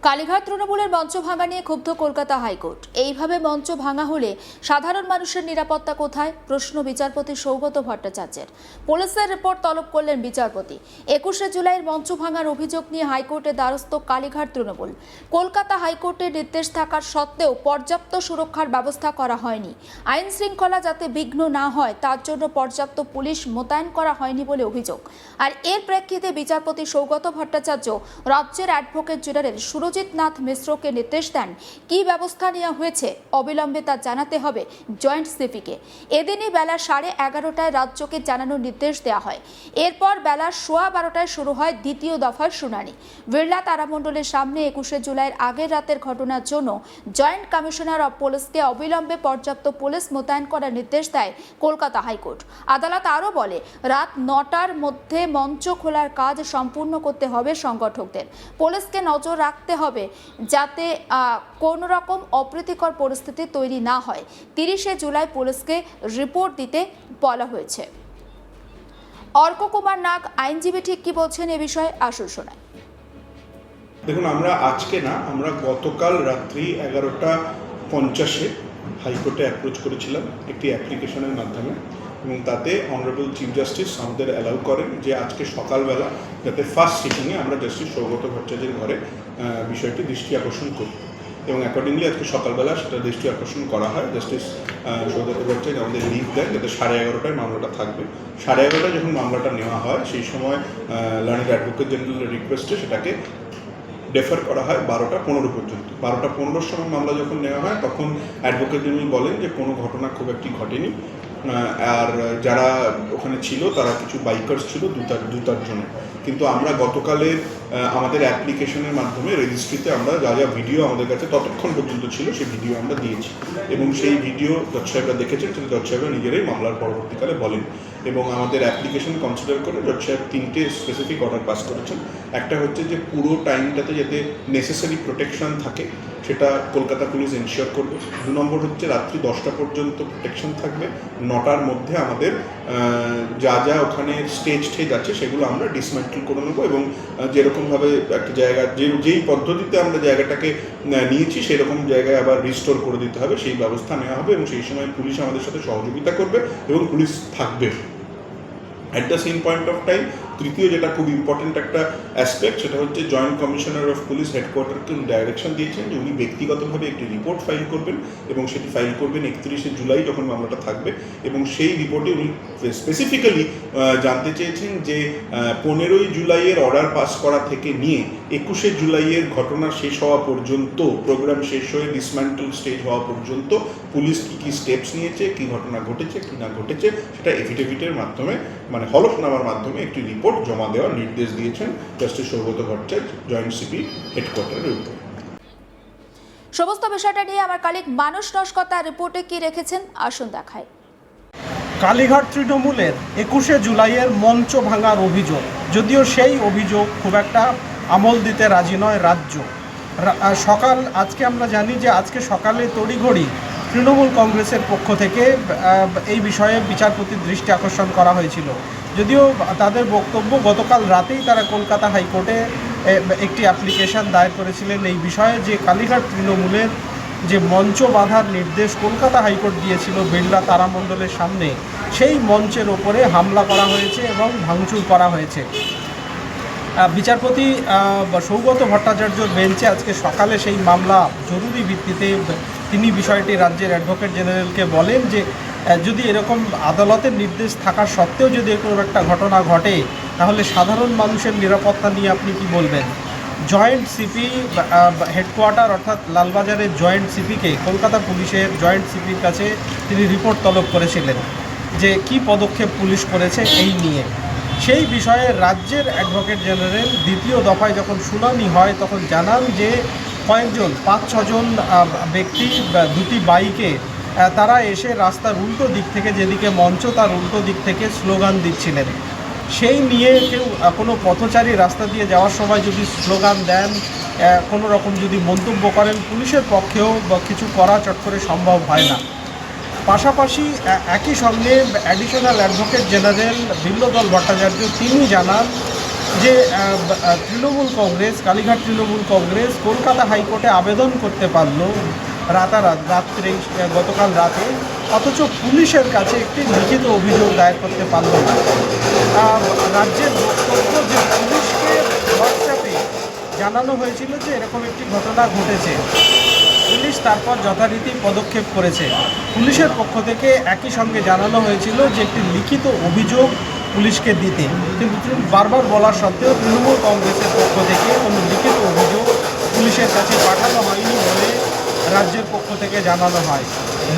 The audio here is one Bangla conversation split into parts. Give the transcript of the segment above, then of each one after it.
কালীঘাট তৃণমূলের মঞ্চ ভাঙা নিয়ে ক্ষুব্ধ কলকাতা হাইকোর্ট। এইভাবে মঞ্চ ভাঙা হলে সাধারণ মানুষের নিরাপত্তা কোথায়, প্রশ্ন বিচারপতি সৌগত ভট্টাচার্যের। পুলিশের রিপোর্ট তলব করলেন বিচারপতি। 21শে জুলাইয়ের মঞ্চ ভাঙার অভিযোগ নিয়ে হাইকোর্টে দ্বারস্থ কালীঘাট তৃণমূল। কলকাতা হাইকোর্টের নির্দেশ থাকার সত্ত্বেও পর্যাপ্ত সুরক্ষার ব্যবস্থা করা হয়নি। আইন শৃঙ্খলা যাতে বিঘ্ন না হয় তার জন্য পর্যাপ্ত পুলিশ মোতায়েন করা হয়নি বলে অভিযোগ। আর এর প্রেক্ষিতে বিচারপতি সৌগত ভট্টাচার্য রাজ্যের অ্যাডভোকেট জেনারেল সুরজিৎ নাথ মিশ্রকে নির্দেশ দেন কি ব্যবস্থা নেওয়া হয়েছে অবিলম্বে তা জানাতে হবে জয়েন্ট সিপিকে। এদিনই বেলা 11:30টায় রাজ্যকে জানানোর নির্দেশ দেওয়া হয়। এরপর বেলা 12:15টায় শুরু হয় দ্বিতীয় দফার শুনানি। বিড়লা তারামণ্ডলের সামনে 21শে জুলাইয়ের আগের রাতের ঘটনার জন্য জয়েন্ট কমিশনার অব পুলিশকে অবিলম্বে পর্যাপ্ত পুলিশ মোতায়েন করার নির্দেশ দেয় কলকাতা হাইকোর্ট। আদালত আরও বলে, রাত 9টার মধ্যে মঞ্চ খোলার কাজ সম্পূর্ণ করতে হবে সংগঠকদের। পুলিশকে নজর রাখতে হবে যাতে কোনো রকম অপ্রীতিকর পরিস্থিতি তৈরি না হয়। 30শে জুলাই পুলিশকে রিপোর্ট দিতে বলা হয়েছে। অর্ক কুমার নাগ আইনজীবী ঠিক কি বলছেন এ বিষয়ে আসুন শোনায়। দেখুন, আমরা গতকাল রাত্রি 11:50 হাইকোর্টে অ্যাপ্রোচ করেছিলাম একটি অ্যাপ্লিকেশনের মাধ্যমে, এবং তাতে অনারেবল চিফ জাস্টিস আমাদের অ্যালাউ করেন যে আজকে সকালবেলা যাতে ফার্স্ট সিটিংয়ে আমরা জাস্টিস সৌগত ভট্টাচার্যের ঘরে বিষয়টি দৃষ্টি আকর্ষণ করি, এবং অ্যাকর্ডিংলি আজকে সকালবেলা সেটা দৃষ্টি আকর্ষণ করা হয়। জাস্টিস সৌগত ভট্টাচার্য আমাদের লিভ দেন যাতে 11:30টায় মামলাটা থাকবে। 11:30টায় যখন মামলাটা নেওয়া হয় সেই সময় লার্নেড অ্যাডভোকেট জেনারেলের রিকোয়েস্টে সেটাকে ডেফার করা হয় 12:15 পর্যন্ত। 12:15-র সময় মামলা যখন নেওয়া হয় তখন অ্যাডভোকেট জেনারেল বলেন যে কোনো ঘটনা খুব একটি ঘটেনি, আর যারা ওখানে ছিল তারা কিছু বাইকার্স ছিল দু-চার জনের। কিন্তু আমরা গতকালের আমাদের অ্যাপ্লিকেশনের মাধ্যমে রেজিস্ট্রিতে আমরা যা ভিডিও আমাদের কাছে ততক্ষণ পর্যন্ত ছিল সেই ভিডিও আমরা দিয়েছি, এবং সেই ভিডিও জজ সাহেবরা দেখেছেন, সেটা জজ সাহেবরা নিজেরাই মামলার পরবর্তীকালে বলেন। এবং আমাদের অ্যাপ্লিকেশন কনসিডার করে জজ সাহেব 3টে স্পেসিফিক অর্ডার পাস করেছেন। একটা হচ্ছে যে পুরো টাইমটাতে যাতে নেসেসারি প্রোটেকশন থাকে সেটা কলকাতা পুলিশ এনশিওর করবে। 2 নম্বর হচ্ছে রাত্রি 10টা পর্যন্ত প্রোটেকশন থাকবে। 9টার মধ্যে আমাদের যা ওখানে স্টেজ আছে সেগুলো আমরা ডিসমেন্টেল করে নেবো, এবং যেরকমভাবে একটা জায়গা যেই পদ্ধতিতে আমরা জায়গাটাকে নিয়েছি সেরকম জায়গায় আবার রিস্টোর করে দিতে হবে, সেই ব্যবস্থা নেওয়া হবে। এবং সেই সময় পুলিশ আমাদের সাথে সহযোগিতা করবে এবং পুলিশ থাকবে। At the same point of time তৃতীয় যেটা খুব ইম্পর্টেন্ট একটা অ্যাসপেক্ট, সেটা হচ্ছে জয়েন্ট কমিশনার অফ পুলিশ হেডকোয়ার্টারকে ডাইরেকশন দিয়েছেন যে উনি ব্যক্তিগতভাবে একটি রিপোর্ট ফাইল করবেন, এবং সেটি ফাইল করবেন 31শে জুলাই যখন মামলাটা থাকবে। এবং সেই রিপোর্টে উনি স্পেসিফিক্যালি জানতে চেয়েছেন যে 15ই জুলাইয়ের অর্ডার পাস করা থেকে নিয়ে 21শে জুলাইয়ের ঘটনা শেষ হওয়া পর্যন্ত, প্রোগ্রাম শেষ হয়ে ডিসম্যান্টল স্টেজ হওয়া পর্যন্ত পুলিশ কী স্টেপস নিয়েছে, কী ঘটনা ঘটেছে কী না ঘটেছে, সেটা এফিডেভিটের মাধ্যমে মানে হলফনামার মাধ্যমে একটি রিপোর্ট জমা দেওয়ার নির্দেশ দিয়েছেন justice Sougata Bhattacharya joint CP হেডকোয়ার্টারের উপর। সমস্ত বিষয়টা নিয়ে আমার কালিক মানুষ নস্কর তার রিপোর্টে কি রেখেছেন আসুন দেখায়। কালীঘাট তৃণমূলের 21শে জুলাইয়ের মঞ্চ ভাঙার অভিযোগ, যদিও সেই অভিযোগ খুব একটা আমল দিতে রাজি নয় রাজ্য। আজকে আমরা জানি যে আজকে সকালে তড়িঘড়ি তৃণমূল কংগ্রেসের পক্ষ থেকে এই বিষয়ে বিচারপতির দৃষ্টি আকর্ষণ করা হয়েছিল। যদিও তাদের বক্তব্য গতকাল রাতেই তারা কলকাতা হাইকোর্টে একটি অ্যাপ্লিকেশন দায়ের করেছিলেন এই বিষয়ে, যে কালীঘাট তৃণমূলের যে মঞ্চ বাঁধার নির্দেশ কলকাতা হাইকোর্ট দিয়েছিল বিড়লা তারামণ্ডলের সামনে, সেই মঞ্চের ওপরে হামলা করা হয়েছে এবং ভাঙচুর করা হয়েছে। বিচারপতি সৌগত ভট্টাচার্যর বেঞ্চে আজকে সকালে সেই মামলা জরুরি ভিত্তিতে তিনি বিষয়টি রাজ্যের অ্যাডভোকেট জেনারেলকে বলেন যে যদি এরকম আদালতের নির্দেশ থাকা সত্ত্বেও যদি এরকম একটা ঘটনা ঘটে তাহলে সাধারণ মানুষের নিরাপত্তা নিয়ে আপনি কি বলবেন। জয়েন্ট সিপি হেডকোয়ার্টার অর্থাৎ লালবাজারের জয়েন্ট সিপিকে কলকাতা পুলিশের জয়েন্ট সিপির কাছে তিনি রিপোর্ট তলব করেছিলেন যে কি পদক্ষেপ পুলিশ করেছে এই নিয়ে। সেই বিষয়ে রাজ্যের অ্যাডভোকেট জেনারেল দ্বিতীয় দফায় যখন শুনানি হয় তখন জানান যে কয়েকজন 5-6 জন ব্যক্তি দুটি বাইকে তারা এসে রাস্তার উল্টো দিক থেকে, যেদিকে মঞ্চ তার উল্টো দিক থেকে স্লোগান দিচ্ছিলেন। সেই নিয়ে কেউ কোনো পথচারী রাস্তা দিয়ে যাওয়ার সময় যদি স্লোগান দেন, কোনো রকম যদি মন্তব্য করেন, পুলিশের পক্ষেও কিছু করা চট করে সম্ভব হয় না। পাশাপাশি একই সঙ্গে অ্যাডিশনাল অ্যাডভোকেট জেনারেল বিল্লদল ভট্টাচার্য তিনি জানান যে তৃণমূল কংগ্রেস, কালীঘাট তৃণমূল কংগ্রেস কলকাতা হাইকোর্টে আবেদন করতে পারলো রাত্রে, গতকাল রাতে, অথচ পুলিশের কাছে একটি লিখিত অভিযোগ দায়ের করতে পারল না। রাজ্যের বক্তব্য যে পুলিশকে হোয়াটসঅ্যাপে জানানো হয়েছিল যে এরকম একটি ঘটনা ঘটেছে, পুলিশ তারপর যথারীতি পদক্ষেপ করেছে। পুলিশের পক্ষ থেকে একই সঙ্গে জানানো হয়েছিল যে একটি লিখিত অভিযোগ পুলিশকে দিতে, কিন্তু বারবার বলার সত্ত্বেও তৃণমূল কংগ্রেসের পক্ষ থেকে কোনো লিখিত অভিযোগ পুলিশের কাছে পাঠানো হয়নি বলে রাজ্যের পক্ষ থেকে জানানো হয়।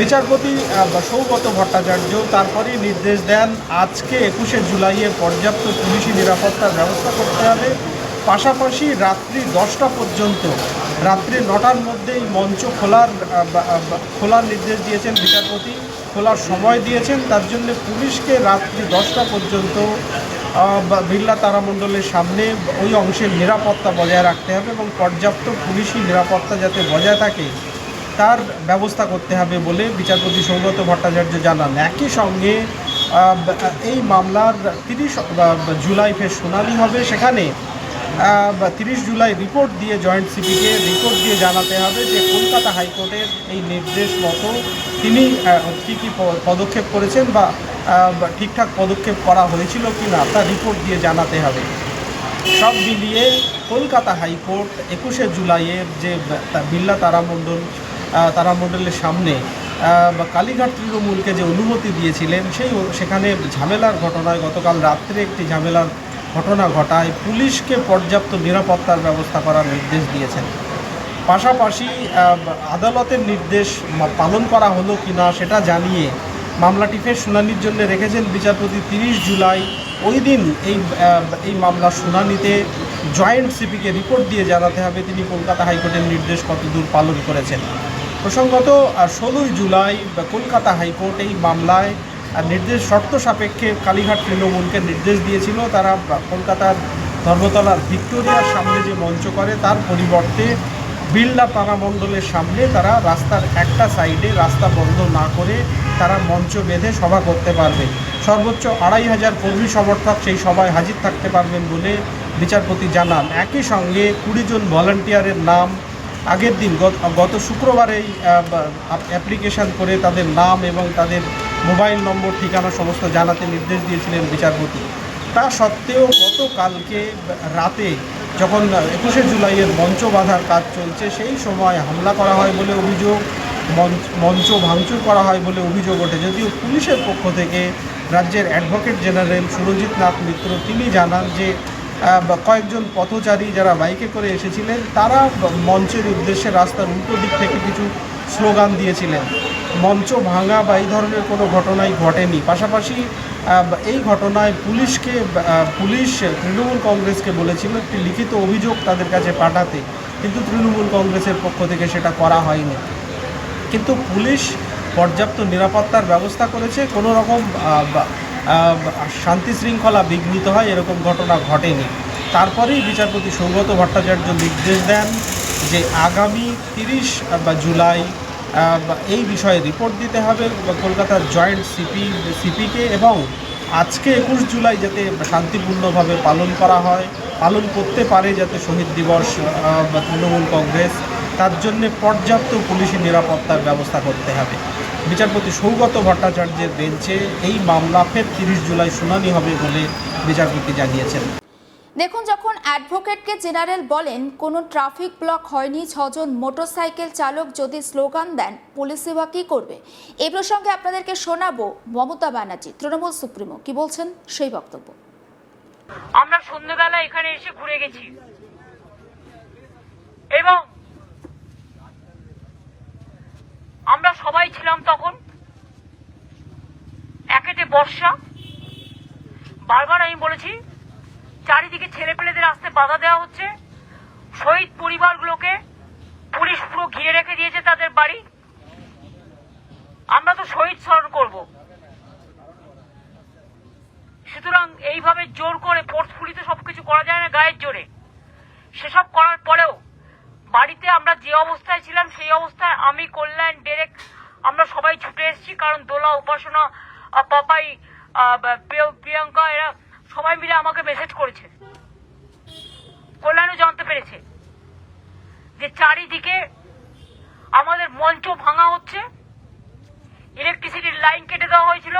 বিচারপতি সৌগত ভট্টাচার্য তারপরেই নির্দেশ দেন আজকে 21শে জুলাইয়ে পর্যাপ্ত পুলিশি নিরাপত্তার ব্যবস্থা করতে হবে। পাশাপাশি রাত্রি 10টা পর্যন্ত, রাত্রি 9টার মধ্যেই মঞ্চ খোলার নির্দেশ দিয়েছেন বিচারপতি, খোলার সময় দিয়েছেন। তার জন্য পুলিশকে রাত্রি 10টা পর্যন্ত বিড়লা তারামণ্ডলের সামনে ওই অংশের নিরাপত্তা বজায় রাখতে হবে এবং পর্যাপ্ত পুলিশি নিরাপত্তা যাতে বজায় থাকে তার ব্যবস্থা করতে হবে বলে বিচারপতি সৌগত ভট্টাচার্য জানান। একই সঙ্গে এই মামলার 30 জুলাই ফের শুনানি হবে। সেখানে 30 জুলাই রিপোর্ট দিয়ে জয়েন্ট সিপিকে রিপোর্ট দিয়ে জানাতে হবে যে কলকাতা হাইকোর্টের এই নির্দেশ মতো তিনি কী পদক্ষেপ করেছেন বা ঠিকঠাক পদক্ষেপ করা হয়েছিল কি না তা রিপোর্ট দিয়ে জানাতে হবে। সব মিলিয়ে কলকাতা হাইকোর্ট 21শে জুলাইয়ের যে বিড়লা তারামণ্ডলের সামনে কালীঘাট তৃণমূলকে যে অনুমতি দিয়েছিলেন সেখানে ঝামেলার ঘটনায় গতকাল রাত্রে একটি ঝামেলার ঘটনা ঘটায় পুলিশকে পর্যাপ্ত নিরাপত্তার ব্যবস্থা করার নির্দেশ দিয়েছেন। পাশাপাশি আদালতের নির্দেশ পালন করা হলো কি না সেটা জানিয়ে মামলাটি ফের শুনানির জন্য রেখেছেন বিচারপতি 30 জুলাই। ওই দিন এই মামলার শুনানিতে জয়েন্ট সিপিকে রিপোর্ট দিয়ে জানাতে হবে তিনি কলকাতা হাইকোর্টের নির্দেশ কতদূর পালন করেছেন। প্রসঙ্গত 16 জুলাই কলকাতা হাইকোর্ট এই মামলায় নির্দেশ শর্ত সাপেক্ষে কালীঘাট তৃণমূলকে নির্দেশ দিয়েছিল তারা কলকাতার ধর্মতলার ভিক্টোরিয়ার সামনে যে মঞ্চ করে তার পরিবর্তে বিড়লা তারামণ্ডলের সামনে তারা রাস্তার একটা সাইডে রাস্তা বন্ধ না করে তারা মঞ্চ বেঁধে সভা করতে পারবে। সর্বোচ্চ 2500 কর্মী সমর্থক সেই সভায় হাজির থাকতে পারবেন বলে বিচারপতি জানান। একই সঙ্গে 20 জন ভলান্টিয়ারের নাম আগের দিন গত শুক্রবারেই অ্যাপ্লিকেশন করে তাদের নাম এবং তাদের মোবাইল নম্বর ঠিকানা সমস্ত জানাতে নির্দেশ দিয়েছিলেন বিচারপতি। তা সত্ত্বেও গতকালকে রাতে যখন 21শে জুলাইয়ের মঞ্চ বাঁধার কাজ চলছে সেই সময় হামলা করা হয় বলে অভিযোগ, মঞ্চ ভাঙচুর করা হয় বলে অভিযোগ ওঠে। যদিও পুলিশের পক্ষ থেকে রাজ্যের অ্যাডভোকেট জেনারেল সুরজিৎ নাথ মিত্র তিনি জানান যে কয়েকজন পথচারী যারা বাইকে করে এসেছিলেন তারা মঞ্চের উদ্দেশ্যে রাস্তার উল্টো দিক থেকে কিছু স্লোগান দিয়েছিলেন। মঞ্চ ভাঙা বা এই ধরনের কোনো ঘটনাই ঘটেনি। পাশাপাশি এই ঘটনায় পুলিশ তৃণমূল কংগ্রেসকে বলেছিল একটি লিখিত অভিযোগ তাদের কাছে পাঠাতে, কিন্তু তৃণমূল কংগ্রেসের পক্ষ থেকে সেটা করা হয়নি। কিন্তু পুলিশ পর্যাপ্ত নিরাপত্তার ব্যবস্থা করেছে, কোনো রকম শান্তি শৃঙ্খলা বিঘ্নিত হয় এরকম ঘটনা ঘটেনি। তারপরেই বিচারপতি সৌগত ভট্টাচার্য নির্দেশ দেন যে আগামী 30 জুলাই এই বিষয়ে রিপোর্ট দিতে হবে কলকাতার জয়েন্ট সিপিকে এবং আজকে 21 জুলাই যাতে শান্তিপূর্ণভাবে পালন করতে পারে যাতে শহীদ দিবস তৃণমূল কংগ্রেস, তার জন্যে পর্যাপ্ত পুলিশি নিরাপত্তার ব্যবস্থা করতে হবে। বিচারপতি সৌগত ভট্টাচার্যের বেঞ্চে এই মামলা ফের 30 জুলাই শুনানি হবে বলে বিচারপতি জানিয়েছেন। দেখুন, যখন অ্যাডভোকেটকে জেনারেল বলেন কোনো ট্রাফিক ব্লক হয়নি, 6 জন মোটরসাইকেল চালক যদি স্লোগান দেন পুলিশই বা কী করবে? এই প্রসঙ্গে আপনাদেরকে শোনাবো মমতা ব্যানার্জি তৃণমূল সুপ্রিমো কি বলছেন সেই বক্তব্য। আমরা সন্ধ্যেবেলা এখানে এসে ঘুরে গেছি এবং আমরা সবাই ছিলাম তখন, একেতে বর্ষা, বারবার আমি বলেছি চারিদিকে ছেলেপেলেদের আসতে বাধা দেওয়া হচ্ছে, শহীদ পরিবারগুলোকে পুলিশ পুরো ঘিরে রেখে দিয়েছে তাদের বাড়ি। আমরা তো শহীদ স্মরণ করব, সুতরাং এইভাবে জোর করে ফোর্সফুলিতে সবকিছু করা যায় না গায়ের জোরে। সেসব করার পরেও বাড়িতে আমরা যে অবস্থায় ছিলাম সেই অবস্থায় আমি, কল্যাণ, ডেরেক আমরা সবাই ছুটে এসেছি, কারণ দোলা, উপাসনা, পাপাই, প্রিয়াঙ্কা এরা সবাই মিলে আমাকে মেসেজ করেছে কল্যাণও জানতে পেরেছে যে চারিদিকে আমাদের মঞ্চ ভাঙা হচ্ছে, ইলেকট্রিসিটির লাইন কেটে দেওয়া হয়েছিল,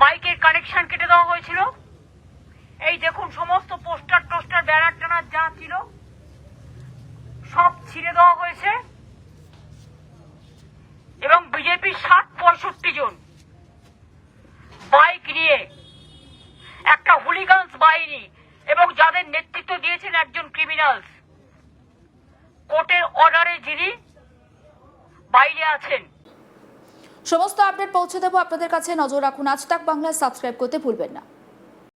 মাইকের কানেকশন কেটে দেওয়া হয়েছিল। এই দেখুন সমস্ত পোস্টার টোস্টার ব্যানার টানার যা ছিল সব ছিঁড়ে দেওয়া হয়েছে এবং বিজেপির ৬০-৬৫ জন বাইক নিয়ে একটা হুলিগানস বাহিনী এবং যাদের নেতৃত্ব দিয়েছেন একজন ক্রিমিনালস, কোর্টের অর্ডারে যিনি বাইরে আছেন। সমস্ত আপডেট পৌঁছে দেবো আপনাদের কাছে। নজর রাখুন আজ তাক বাংলা, সাবস্ক্রাইব করতে ভুলবেন না।